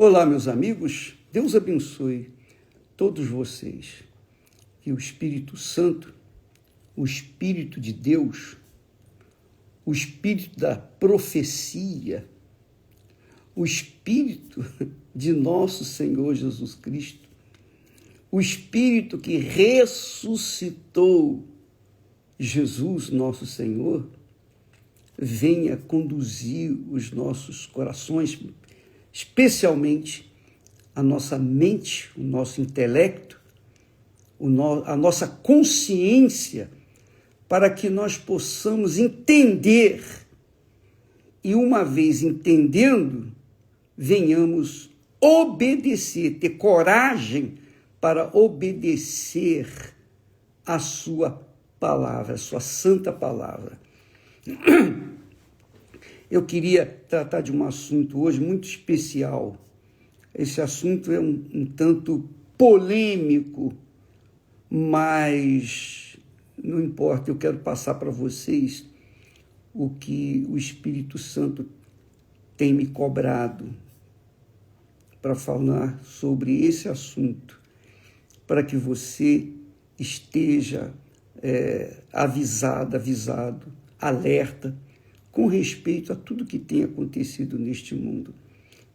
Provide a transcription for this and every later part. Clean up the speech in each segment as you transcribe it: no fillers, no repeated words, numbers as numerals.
Olá, meus amigos, Deus abençoe todos vocês. Que o Espírito Santo, o Espírito de Deus, o Espírito da profecia, o Espírito de nosso Senhor Jesus Cristo, o Espírito que ressuscitou Jesus, nosso Senhor, venha conduzir os nossos corações, especialmente a nossa mente, o nosso intelecto, a nossa consciência, para que nós possamos entender e, uma vez entendendo, venhamos obedecer, ter coragem para obedecer a sua palavra, a sua santa palavra. Eu queria tratar de um assunto hoje muito especial. Esse assunto é um tanto polêmico, mas não importa, eu quero passar para vocês o que o Espírito Santo tem me cobrado para falar sobre esse assunto, para que você esteja avisado, alerta, com respeito a tudo que tem acontecido neste mundo.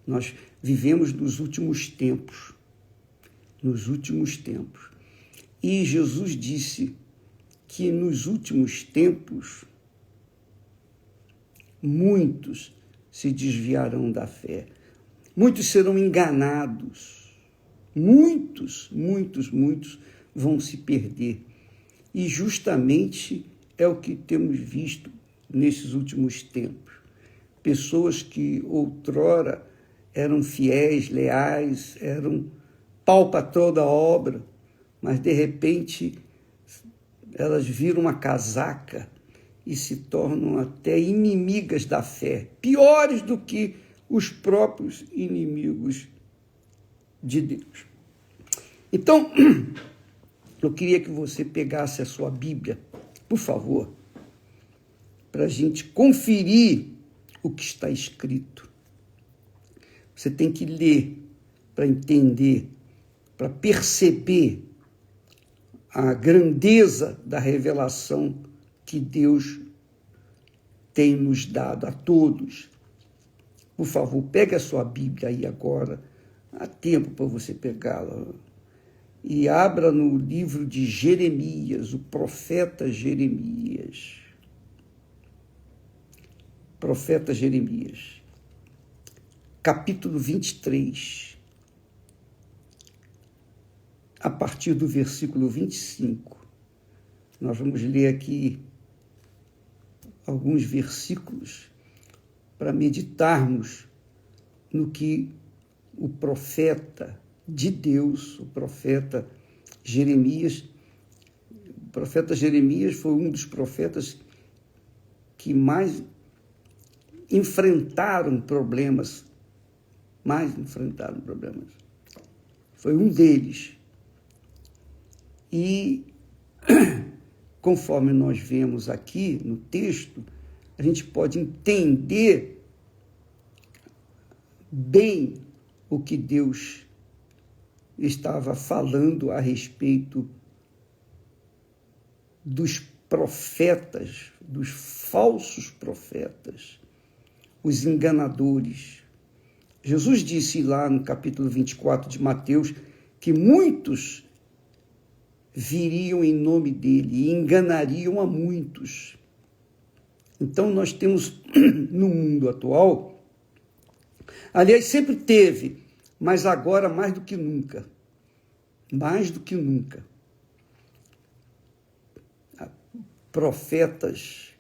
Nós vivemos nos últimos tempos. E Jesus disse que nos últimos tempos muitos se desviarão da fé. Muitos serão enganados. Muitos vão se perder. E justamente é o que temos visto nesses últimos tempos. Pessoas que outrora eram fiéis, leais, eram pau-patrão da obra, mas de repente elas viram uma casaca e se tornam até inimigas da fé, piores do que os próprios inimigos de Deus. Então, eu queria que você pegasse a sua Bíblia, por favor, para a gente conferir o que está escrito. Você tem que ler para entender, para perceber a grandeza da revelação que Deus tem nos dado a todos. Por favor, pegue a sua Bíblia aí agora, há tempo para você pegá-la, e abra no livro de Jeremias, o profeta Jeremias. Profeta Jeremias, capítulo 23, a partir do versículo 25. Nós vamos ler aqui alguns versículos para meditarmos no que o profeta de Deus, o profeta Jeremias foi um dos profetas que mais enfrentaram problemas. Foi um deles. E, conforme nós vemos aqui no texto, a gente pode entender bem o que Deus estava falando a respeito dos profetas, dos falsos profetas, os enganadores. Jesus disse lá no capítulo 24 de Mateus que muitos viriam em nome dele e enganariam a muitos. Então nós temos no mundo atual, aliás, sempre teve, mas agora mais do que nunca, profetas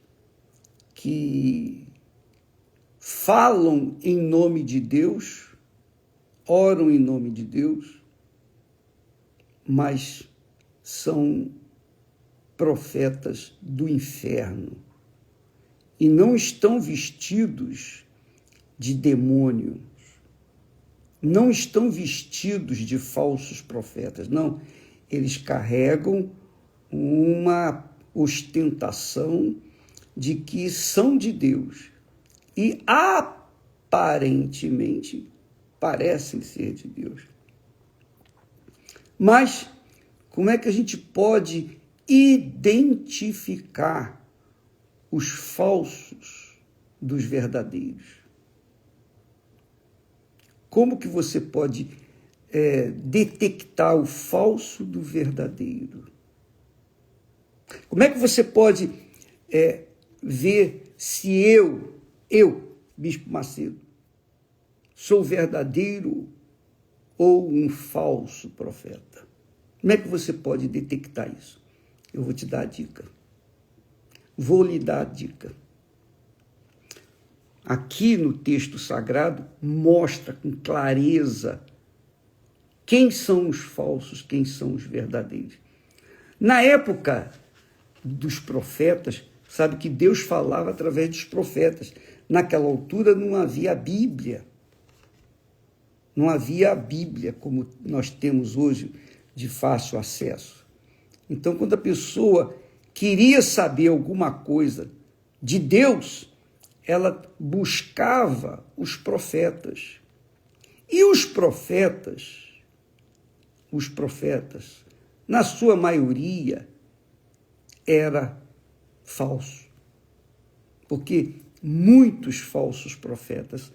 que falam em nome de Deus, oram em nome de Deus, mas são profetas do inferno e não estão vestidos de demônios, não estão vestidos de falsos profetas, não. Eles carregam uma ostentação de que são de Deus e aparentemente parecem ser de Deus. Mas como é que a gente pode identificar os falsos dos verdadeiros? Como que você pode detectar o falso do verdadeiro? Como é que você pode ver se eu, Bispo Macedo, sou verdadeiro ou um falso profeta? Como é que você pode detectar isso? Eu vou te dar a dica. Vou lhe dar a dica. Aqui no texto sagrado mostra com clareza quem são os falsos, quem são os verdadeiros. Na época dos profetas, sabe que Deus falava através dos profetas. Naquela altura não havia a Bíblia. Não havia a Bíblia como nós temos hoje de fácil acesso. Então, quando a pessoa queria saber alguma coisa de Deus, ela buscava os profetas. E os profetas, na sua maioria, era falso. Porque muitos falsos profetas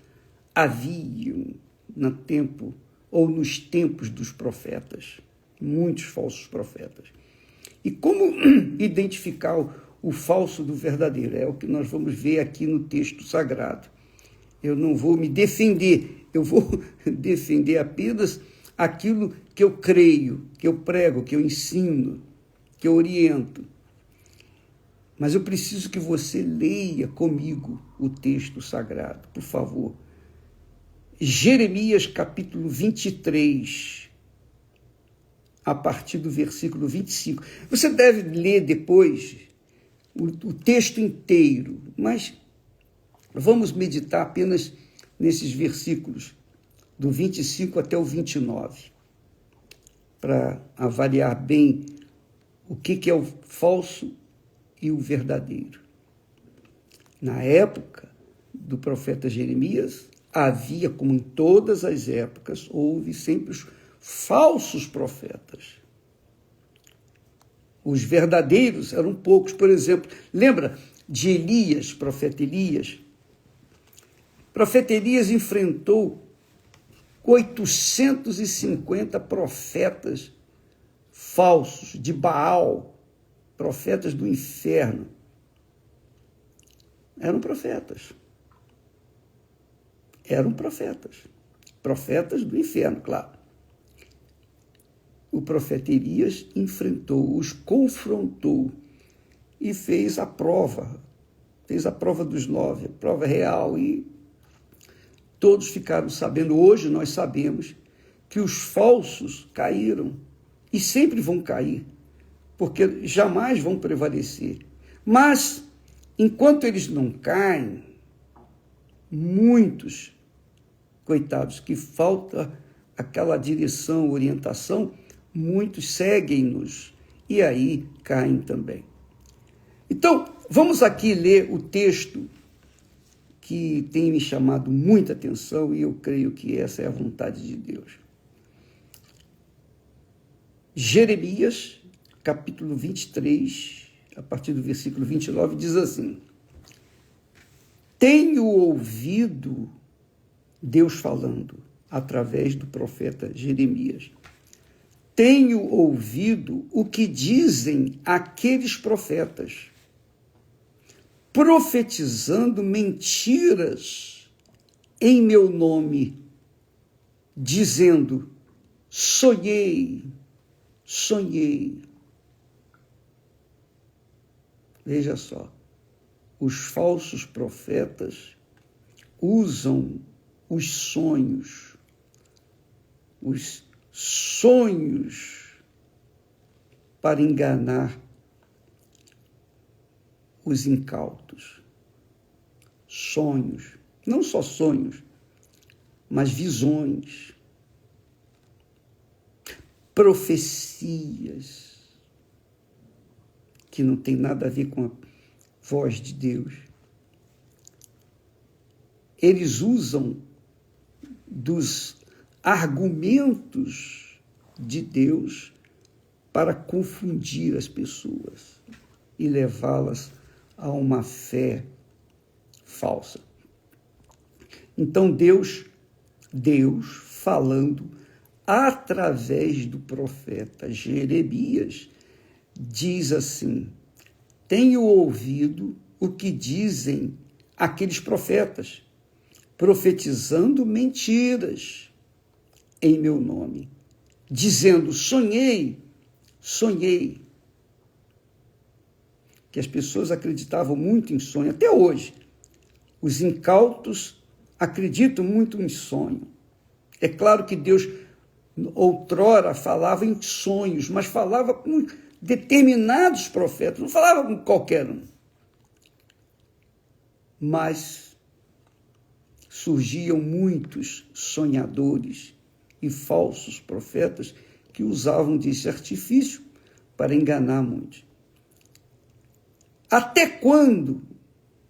haviam nos tempos dos profetas. Muitos falsos profetas. E como identificar o falso do verdadeiro? É o que nós vamos ver aqui no texto sagrado. Eu não vou me defender, eu vou defender apenas aquilo que eu creio, que eu prego, que eu ensino, que eu oriento. Mas eu preciso que você leia comigo o texto sagrado, por favor. Jeremias capítulo 23, a partir do versículo 25. Você deve ler depois o texto inteiro, mas vamos meditar apenas nesses versículos, do 25 até o 29, para avaliar bem o que é o falso e o verdadeiro. Na época do profeta Jeremias, havia, como em todas as épocas, houve sempre os falsos profetas. Os verdadeiros eram poucos. Por exemplo, lembra de Elias, profeta Elias? O profeta Elias enfrentou 850 profetas falsos de Baal, profetas do inferno. Eram profetas. Profetas do inferno, claro. O profeta Elias enfrentou, os confrontou e fez a prova dos 9, a prova real, e todos ficaram sabendo. Hoje nós sabemos que os falsos caíram e sempre vão cair, porque jamais vão prevalecer. Mas, enquanto eles não caem, muitos, coitados, que falta aquela direção, orientação, muitos seguem-nos e aí caem também. Então, vamos aqui ler o texto que tem me chamado muita atenção e eu creio que essa é a vontade de Deus. Jeremias, capítulo 23, a partir do versículo 29, diz assim: Tenho ouvido Deus falando através do profeta Jeremias. Tenho ouvido o que dizem aqueles profetas, profetizando mentiras em meu nome, dizendo: sonhei. Veja só, os falsos profetas usam os sonhos para enganar os incautos. Sonhos, não só sonhos, mas visões, profecias, que não tem nada a ver com a voz de Deus. Eles usam dos argumentos de Deus para confundir as pessoas e levá-las a uma fé falsa. Então Deus falando através do profeta Jeremias, diz assim: tenho ouvido o que dizem aqueles profetas, profetizando mentiras em meu nome, dizendo, sonhei. Que as pessoas acreditavam muito em sonho, até hoje. Os incautos acreditam muito em sonho. É claro que Deus outrora falava em sonhos, mas falava com determinados profetas, não falava com qualquer um. Mas surgiam muitos sonhadores e falsos profetas que usavam desse artifício para enganar muitos. Até quando,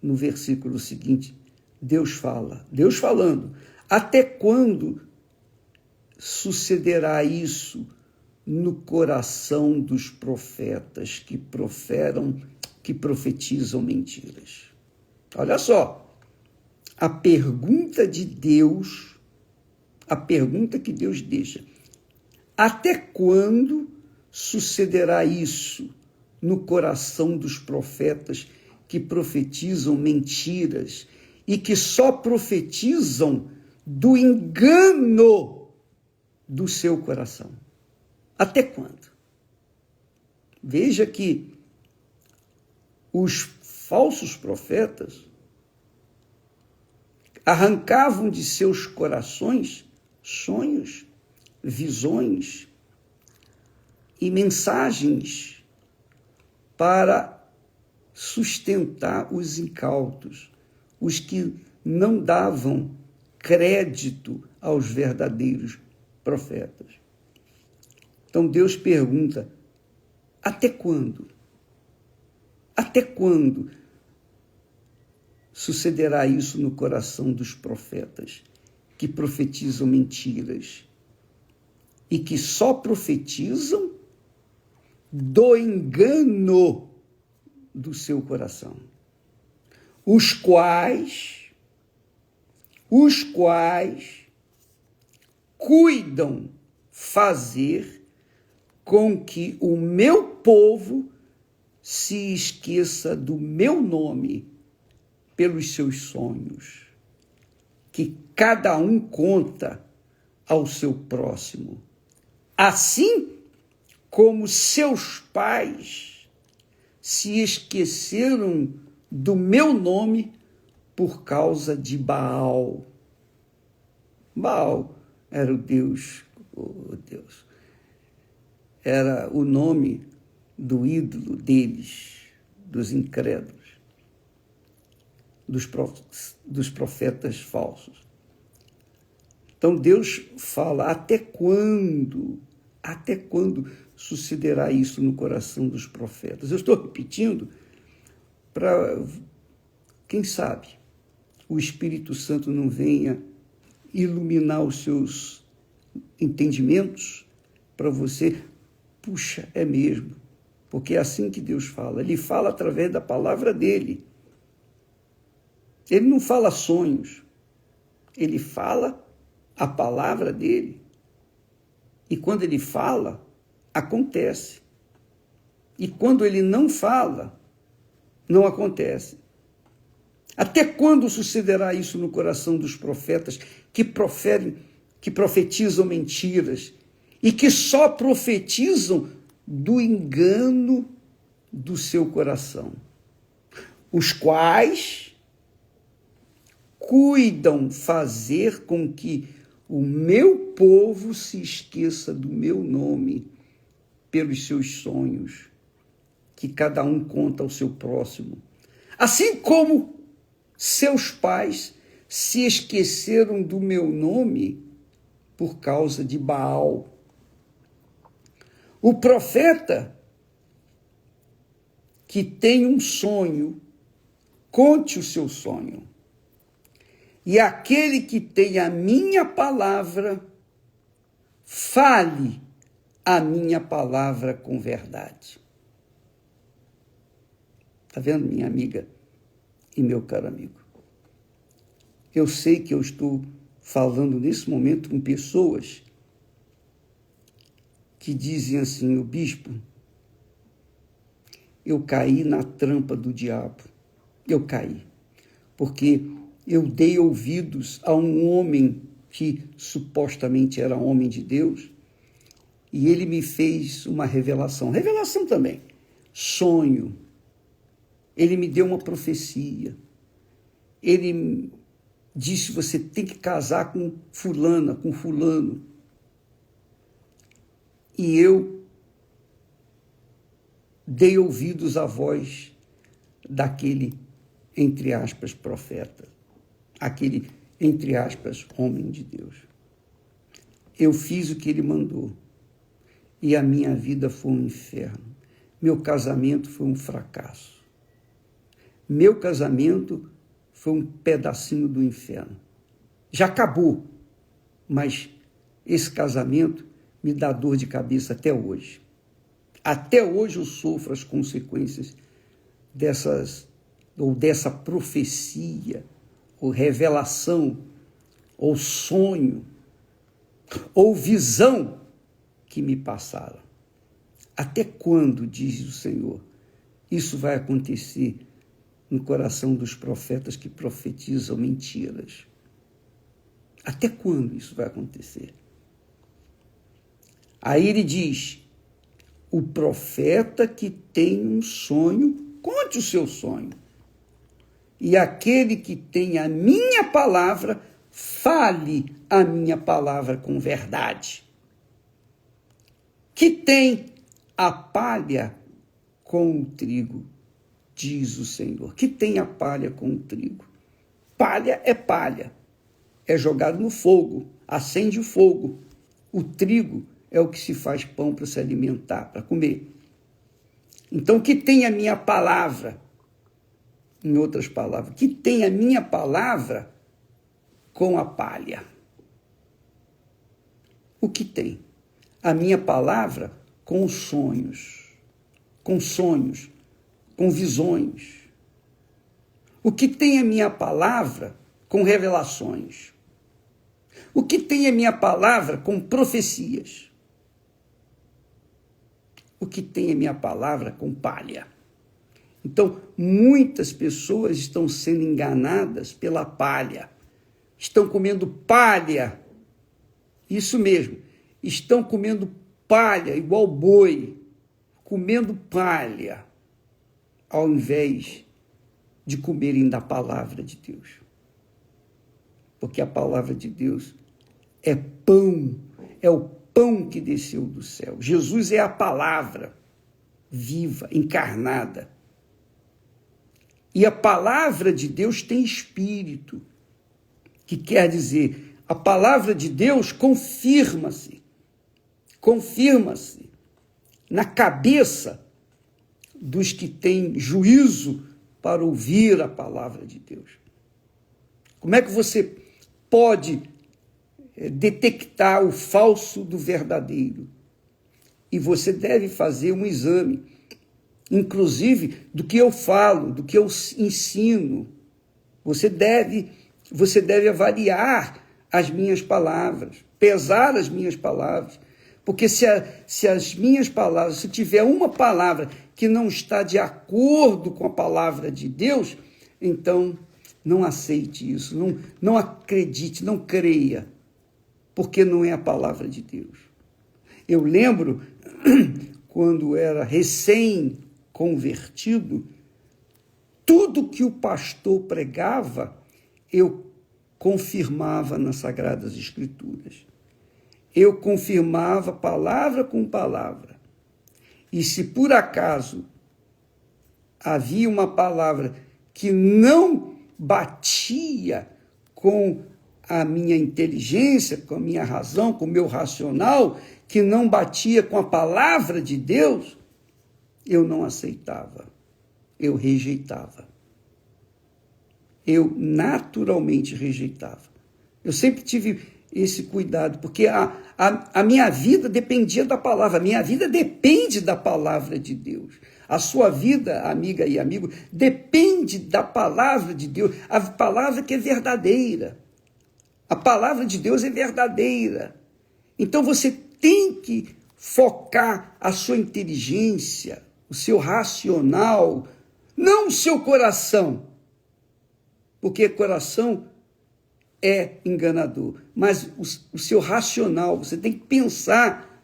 no versículo seguinte, Deus falando, até quando sucederá isso no coração dos profetas que profetizam mentiras? Olha só, a pergunta de Deus, a pergunta que Deus deixa: até quando sucederá isso no coração dos profetas que profetizam mentiras e que só profetizam do engano do seu coração? Até quando? Veja que os falsos profetas arrancavam de seus corações sonhos, visões e mensagens para sustentar os incautos, os que não davam crédito aos verdadeiros profetas. Então Deus pergunta: até quando? Até quando sucederá isso no coração dos profetas que profetizam mentiras e que só profetizam do engano do seu coração, os quais cuidam fazer com que o meu povo se esqueça do meu nome pelos seus sonhos, que cada um conta ao seu próximo, assim como seus pais se esqueceram do meu nome por causa de Baal. Baal era o Deus, era o nome do ídolo deles, dos incrédulos, dos profetas falsos. Então Deus fala: até quando sucederá isso no coração dos profetas? Eu estou repetindo para, quem sabe, o Espírito Santo não venha iluminar os seus entendimentos para você. Puxa, é mesmo, porque é assim que Deus fala. Ele fala através da palavra dele. Ele não fala sonhos, ele fala a palavra dele. E quando ele fala, acontece. E quando ele não fala, não acontece. Até quando sucederá isso no coração dos profetas que profetizam mentiras e que só profetizam do engano do seu coração, os quais cuidam fazer com que o meu povo se esqueça do meu nome pelos seus sonhos, que cada um conta ao seu próximo, assim como seus pais se esqueceram do meu nome por causa de Baal. O profeta que tem um sonho, conte o seu sonho. E aquele que tem a minha palavra, fale a minha palavra com verdade. Está vendo, minha amiga e meu caro amigo? Eu sei que eu estou falando nesse momento com pessoas que dizem assim: o bispo, eu caí na trampa do diabo. Eu caí, porque eu dei ouvidos a um homem que supostamente era homem de Deus, e ele me fez uma revelação também, sonho. Ele me deu uma profecia. Ele disse: você tem que casar com fulana, com fulano. E eu dei ouvidos à voz daquele, entre aspas, profeta, aquele, entre aspas, homem de Deus. Eu fiz o que ele mandou e a minha vida foi um inferno. Meu casamento foi um fracasso. Meu casamento foi um pedacinho do inferno. Já acabou, mas esse casamento me dá dor de cabeça até hoje. Até hoje eu sofro as consequências dessa profecia, ou revelação, ou sonho, ou visão que me passaram. Até quando, diz o Senhor, isso vai acontecer no coração dos profetas que profetizam mentiras? Até quando isso vai acontecer? Aí ele diz: o profeta que tem um sonho, conte o seu sonho. E aquele que tem a minha palavra, fale a minha palavra com verdade. Que tem a palha com o trigo, diz o Senhor. Que tem a palha com o trigo. Palha, é jogado no fogo, acende o fogo. O trigo é o que se faz pão para se alimentar, para comer. Então, que tem a minha palavra, em outras palavras, que tem a minha palavra com a palha. O que tem? A minha palavra com os sonhos, com visões. O que tem a minha palavra com revelações. O que tem a minha palavra com profecias. O que tem a minha palavra com palha. Então, muitas pessoas estão sendo enganadas pela palha. Estão comendo palha. Isso mesmo. Estão comendo palha igual boi. Comendo palha. Ao invés de comerem da palavra de Deus. Porque a palavra de Deus é pão. É o pão que desceu do céu. Jesus é a palavra viva, encarnada. E a palavra de Deus tem espírito, que quer dizer, a palavra de Deus confirma-se na cabeça dos que têm juízo para ouvir a palavra de Deus. Como é que você pode detectar o falso do verdadeiro? E você deve fazer um exame, inclusive do que eu falo, do que eu ensino. Você deve avaliar as minhas palavras, pesar as minhas palavras, porque se as minhas palavras, se tiver uma palavra que não está de acordo com a palavra de Deus, então não aceite isso, não acredite, não creia, porque não é a palavra de Deus. Eu lembro, quando era recém-convertido, tudo que o pastor pregava, eu confirmava nas Sagradas Escrituras. Eu confirmava palavra com palavra. E se por acaso havia uma palavra que não batia com a minha inteligência, com a minha razão, com o meu racional, que não batia com a palavra de Deus, eu não aceitava, eu rejeitava. eu naturalmente rejeitava. Eu sempre tive esse cuidado, porque a minha vida dependia da palavra, a minha vida depende da palavra de Deus. A sua vida, amiga e amigo, depende da palavra de Deus, a palavra que é verdadeira. A palavra de Deus é verdadeira. Então você tem que focar a sua inteligência, o seu racional, não o seu coração, porque coração é enganador, mas o seu racional, você tem que pensar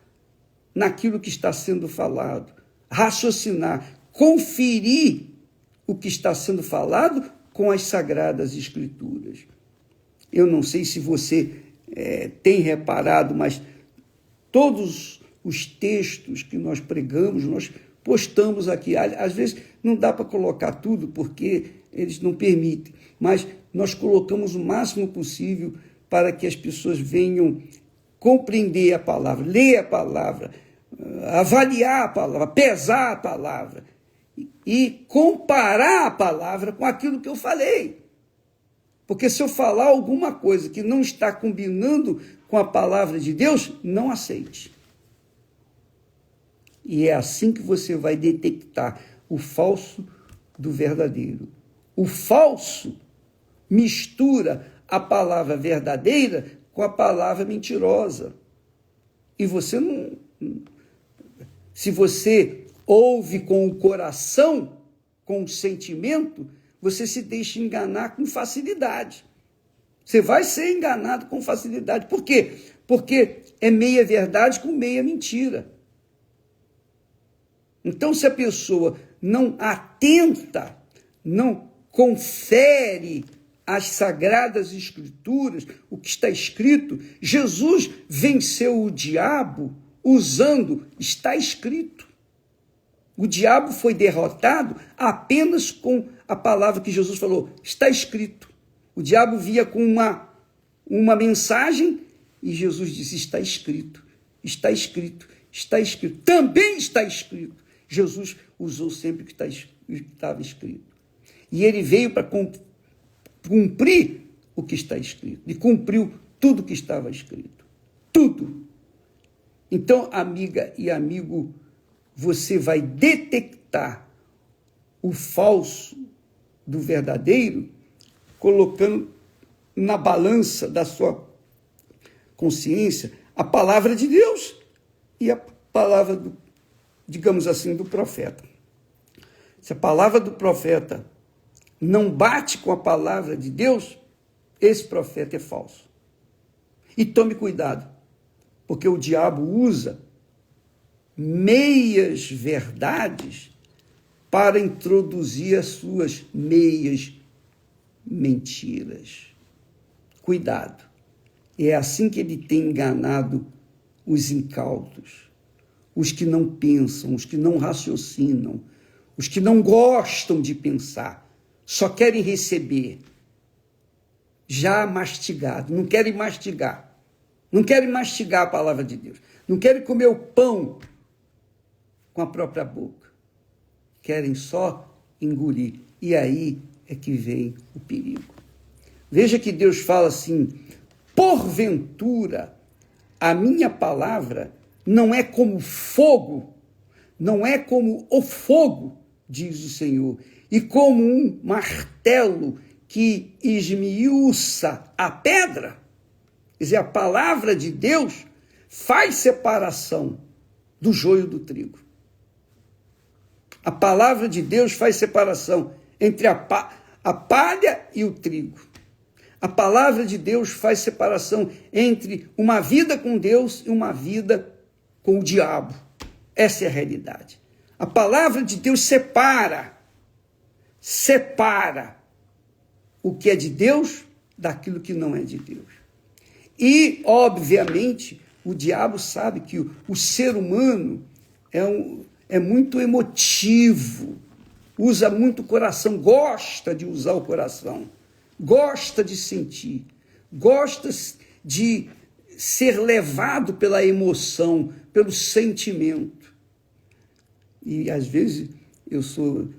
naquilo que está sendo falado, raciocinar, conferir o que está sendo falado com as Sagradas Escrituras. Eu não sei se você tem reparado, mas todos os textos que nós pregamos, nós postamos aqui. Às vezes não dá para colocar tudo, porque eles não permitem, mas nós colocamos o máximo possível para que as pessoas venham compreender a palavra, ler a palavra, avaliar a palavra, pesar a palavra e comparar a palavra com aquilo que eu falei. Porque se eu falar alguma coisa que não está combinando com a palavra de Deus, não aceite. E é assim que você vai detectar o falso do verdadeiro. O falso mistura a palavra verdadeira com a palavra mentirosa. E você não... Se você ouve com o coração, com o sentimento, você se deixa enganar com facilidade. Você vai ser enganado com facilidade. Por quê? Porque é meia verdade com meia mentira. Então, se a pessoa não atenta, não confere as Sagradas Escrituras, o que está escrito, Jesus venceu o diabo usando, está escrito. O diabo foi derrotado apenas com a palavra que Jesus falou, está escrito. O diabo via com uma mensagem e Jesus disse, está escrito, está escrito, está escrito, também está escrito. Jesus usou sempre o que estava escrito. E ele veio para cumprir o que está escrito. E cumpriu tudo o que estava escrito. Tudo. Então, amiga e amigo, você vai detectar o falso do verdadeiro colocando na balança da sua consciência a palavra de Deus e a palavra digamos assim, do profeta. Se a palavra do profeta não bate com a palavra de Deus, esse profeta é falso. E tome cuidado, porque o diabo usa meias verdades para introduzir as suas meias mentiras. Cuidado. É assim que ele tem enganado os incautos. Os que não pensam, os que não raciocinam, os que não gostam de pensar, só querem receber, já mastigado, não querem mastigar a palavra de Deus, não querem comer o pão com a própria boca, querem só engolir, e aí é que vem o perigo. Veja que Deus fala assim, porventura a minha palavra não é como fogo, não é como o fogo, diz o Senhor, e como um martelo que esmiuça a pedra. Quer dizer, a palavra de Deus faz separação do joio do trigo. A palavra de Deus faz separação entre a palha e o trigo. A palavra de Deus faz separação entre uma vida com Deus e uma vida com o diabo. Essa é a realidade. A palavra de Deus separa o que é de Deus daquilo que não é de Deus. E, obviamente, o diabo sabe que o ser humano é muito emotivo, usa muito o coração, gosta de usar o coração, gosta de sentir, gosta de ser levado pela emoção, pelo sentimento. E, às vezes, eu sou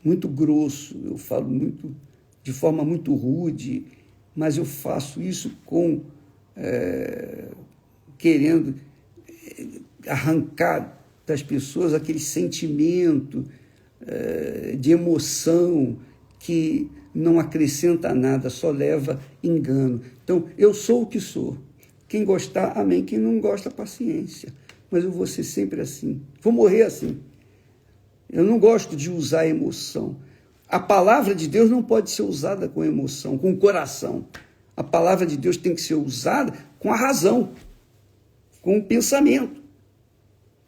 muito grosso, eu falo muito de forma muito rude, mas eu faço isso querendo arrancar das pessoas aquele sentimento de emoção que não acrescenta nada, só leva engano. Então, eu sou o que sou. Quem gostar, amém. Quem não gosta, paciência. Mas eu vou ser sempre assim. Vou morrer assim. Eu não gosto de usar emoção. A palavra de Deus não pode ser usada com emoção, com o coração. A palavra de Deus tem que ser usada com a razão, com o pensamento.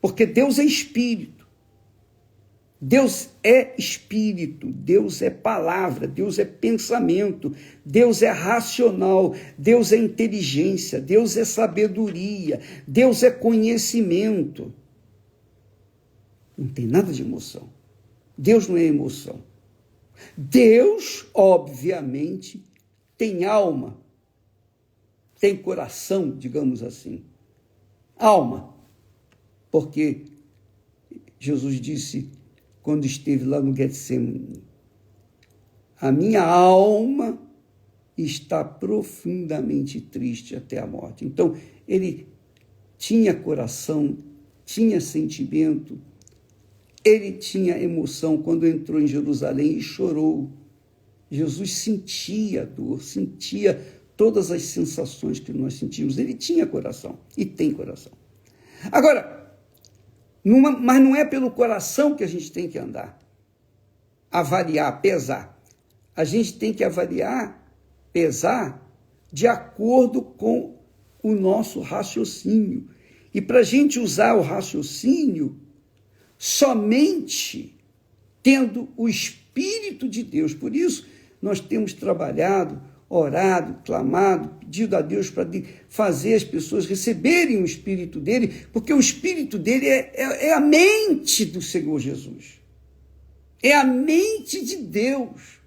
Porque Deus é espírito. Deus é espírito, Deus é palavra, Deus é pensamento, Deus é racional, Deus é inteligência, Deus é sabedoria, Deus é conhecimento. Não tem nada de emoção. Deus não é emoção. Deus, obviamente, tem alma, tem coração, digamos assim. Alma, porque Jesus disse, quando esteve lá no Getsemane, a minha alma está profundamente triste até a morte. Então, ele tinha coração, tinha sentimento, ele tinha emoção quando entrou em Jerusalém e chorou. Jesus sentia dor, sentia todas as sensações que nós sentimos. Ele tinha coração e tem coração. Agora, mas não é pelo coração que a gente tem que andar, avaliar, pesar. A gente tem que avaliar, pesar, de acordo com o nosso raciocínio. E para a gente usar o raciocínio, somente tendo o Espírito de Deus. Por isso, nós temos trabalhado, orado, clamado, pedido a Deus para fazer as pessoas receberem o Espírito dele, porque o Espírito dele é a mente do Senhor Jesus. É a mente de Deus.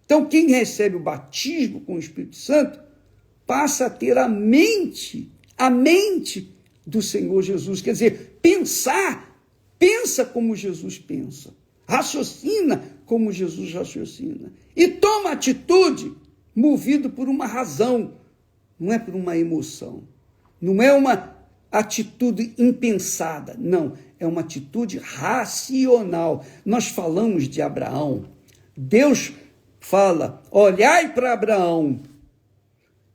Então, quem recebe o batismo com o Espírito Santo, passa a ter a mente do Senhor Jesus. Quer dizer, pensa como Jesus pensa, raciocina como Jesus raciocina, e toma atitude movido por uma razão, não é por uma emoção, não é uma atitude impensada, não, é uma atitude racional. Nós falamos de Abraão, Deus fala, olhai para Abraão.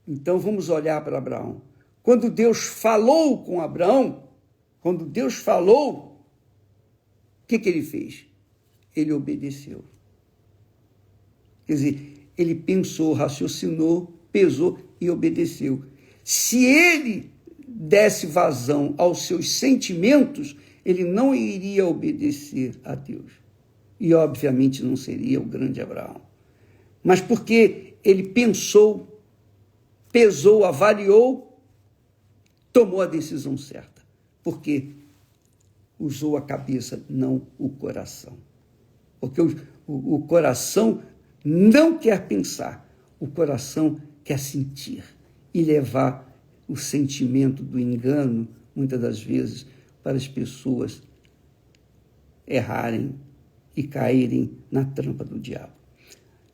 Então vamos olhar para Abraão. Quando Deus falou com Abraão, o que ele fez? Ele obedeceu. Quer dizer, ele pensou, raciocinou, pesou e obedeceu. Se ele desse vazão aos seus sentimentos, ele não iria obedecer a Deus. E, obviamente, não seria o grande Abraão. Mas porque ele pensou, pesou, avaliou, tomou a decisão certa. Porque usou a cabeça, não o coração. Porque o coração não quer pensar, o coração quer sentir e levar o sentimento do engano, muitas das vezes, para as pessoas errarem e caírem na trampa do diabo.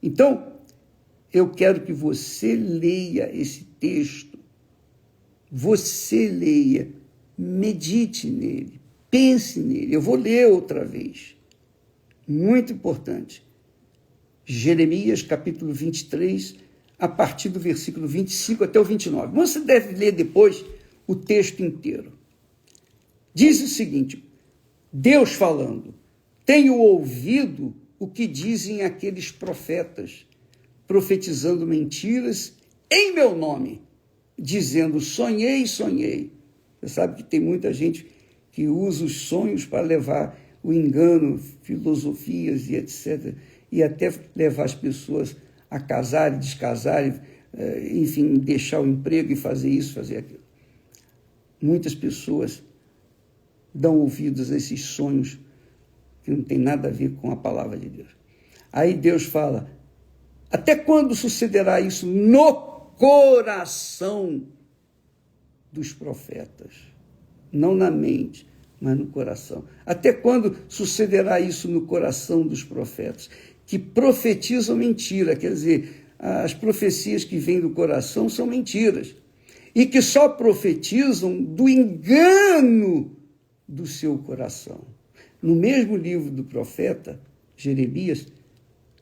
Então, eu quero que você leia esse texto, você leia, medite nele, pense nele. Eu vou ler outra vez. Muito importante. Jeremias, capítulo 23, a partir do versículo 25 até o 29. Você deve ler depois o texto inteiro. Diz o seguinte, Deus falando, tenho ouvido o que dizem aqueles profetas, profetizando mentiras em meu nome, dizendo, sonhei, sonhei. Você sabe que tem muita gente que usa os sonhos para levar o engano, filosofias e etc., e até levar as pessoas a casarem, descasarem, enfim, deixar o emprego e fazer isso, fazer aquilo. Muitas pessoas dão ouvidos a esses sonhos que não tem nada a ver com a palavra de Deus. Aí Deus fala, até quando sucederá isso no coração dos profetas? Não na mente, mas no coração. Até quando sucederá isso no coração dos profetas? que profetizam mentira, quer dizer, as profecias que vêm do coração são mentiras, e que só profetizam do engano do seu coração. No mesmo livro do profeta Jeremias,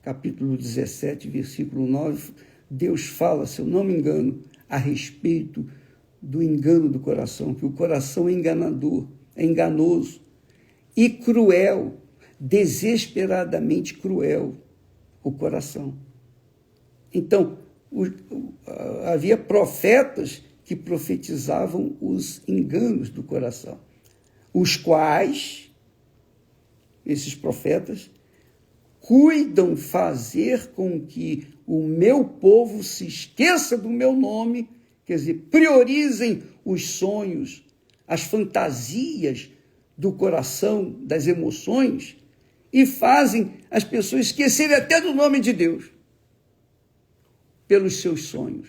capítulo 17, versículo 9, Deus fala, se eu não me engano, a respeito do engano do coração, que o coração é enganador, é enganoso e cruel, desesperadamente cruel, o coração. Então, havia profetas que profetizavam os enganos do coração, os quais, esses profetas, cuidam fazer com que o meu povo se esqueça do meu nome, quer dizer, priorizem os sonhos, as fantasias do coração, das emoções, e fazem as pessoas esquecerem até do nome de Deus, pelos seus sonhos,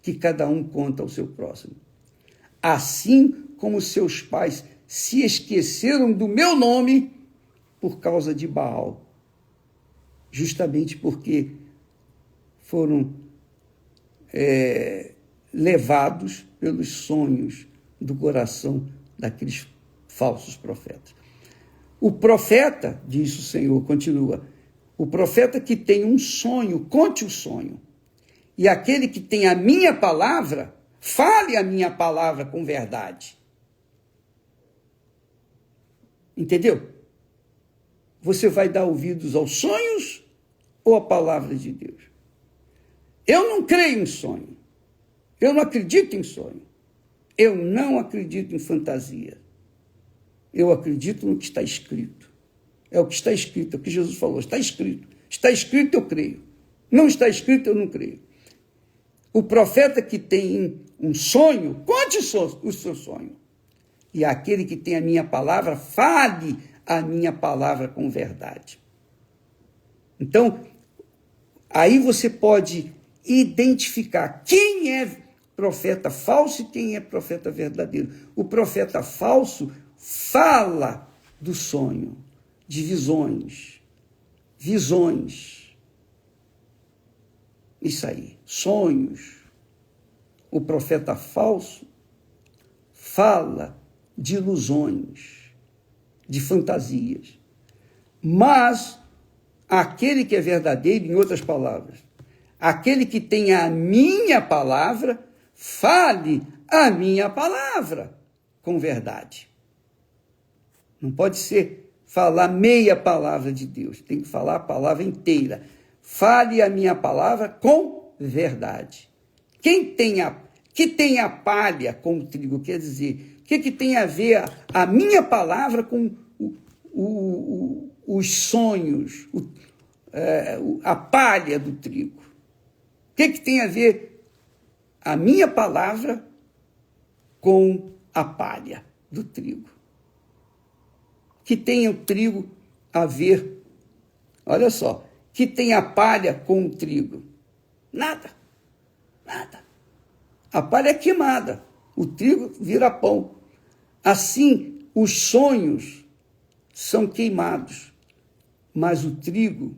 que cada um conta ao seu próximo. Assim como seus pais se esqueceram do meu nome por causa de Baal, justamente porque foram levados pelos sonhos do coração daqueles falsos profetas. O profeta, diz o Senhor, continua, o profeta que tem um sonho, conte o sonho. E aquele que tem a minha palavra, fale a minha palavra com verdade. Entendeu? Você vai dar ouvidos aos sonhos ou à palavra de Deus? Eu não creio em sonho. Eu não acredito em sonho. Eu não acredito em fantasia. Eu acredito no que está escrito. É o que está escrito, é o que Jesus falou. Está escrito. Está escrito, eu creio. Não está escrito, eu não creio. O profeta que tem um sonho, conte o seu sonho. E aquele que tem a minha palavra, fale a minha palavra com verdade. Então, aí você pode identificar quem é profeta falso e quem é profeta verdadeiro. O profeta falso fala do sonho, de visões. Isso aí, sonhos. O profeta falso fala de ilusões, de fantasias. Mas aquele que é verdadeiro, em outras palavras, aquele que tem a minha palavra, fale a minha palavra com verdade. Não pode ser falar meia palavra de Deus, tem que falar a palavra inteira. Fale a minha palavra com verdade. Que tem a palha com o trigo, quer dizer, o que tem a ver a minha palavra com os sonhos, a palha do trigo? O que tem a ver a minha palavra com a palha do trigo? Que tem o trigo a ver, olha só, que tem a palha com o trigo? Nada. A palha é queimada, o trigo vira pão. Assim, os sonhos são queimados, mas o trigo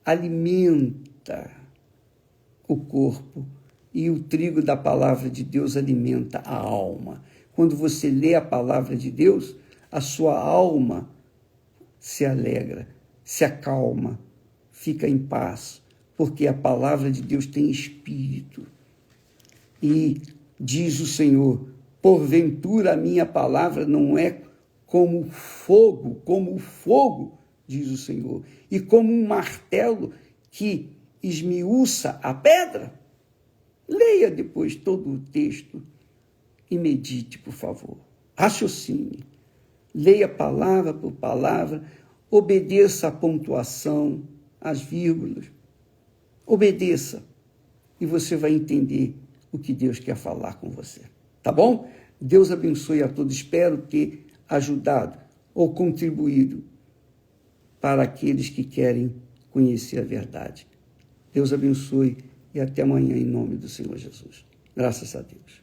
alimenta o corpo e o trigo da palavra de Deus alimenta a alma. Quando você lê a palavra de Deus, a sua alma se alegra, se acalma, fica em paz, porque a palavra de Deus tem espírito. E diz o Senhor, porventura a minha palavra não é como o fogo, diz o Senhor, e como um martelo que esmiuça a pedra? Leia depois todo o texto e medite, por favor. Raciocine. Leia palavra por palavra, obedeça a pontuação, as vírgulas. Obedeça e você vai entender o que Deus quer falar com você. Tá bom? Deus abençoe a todos. Espero ter ajudado ou contribuído para aqueles que querem conhecer a verdade. Deus abençoe e até amanhã em nome do Senhor Jesus. Graças a Deus.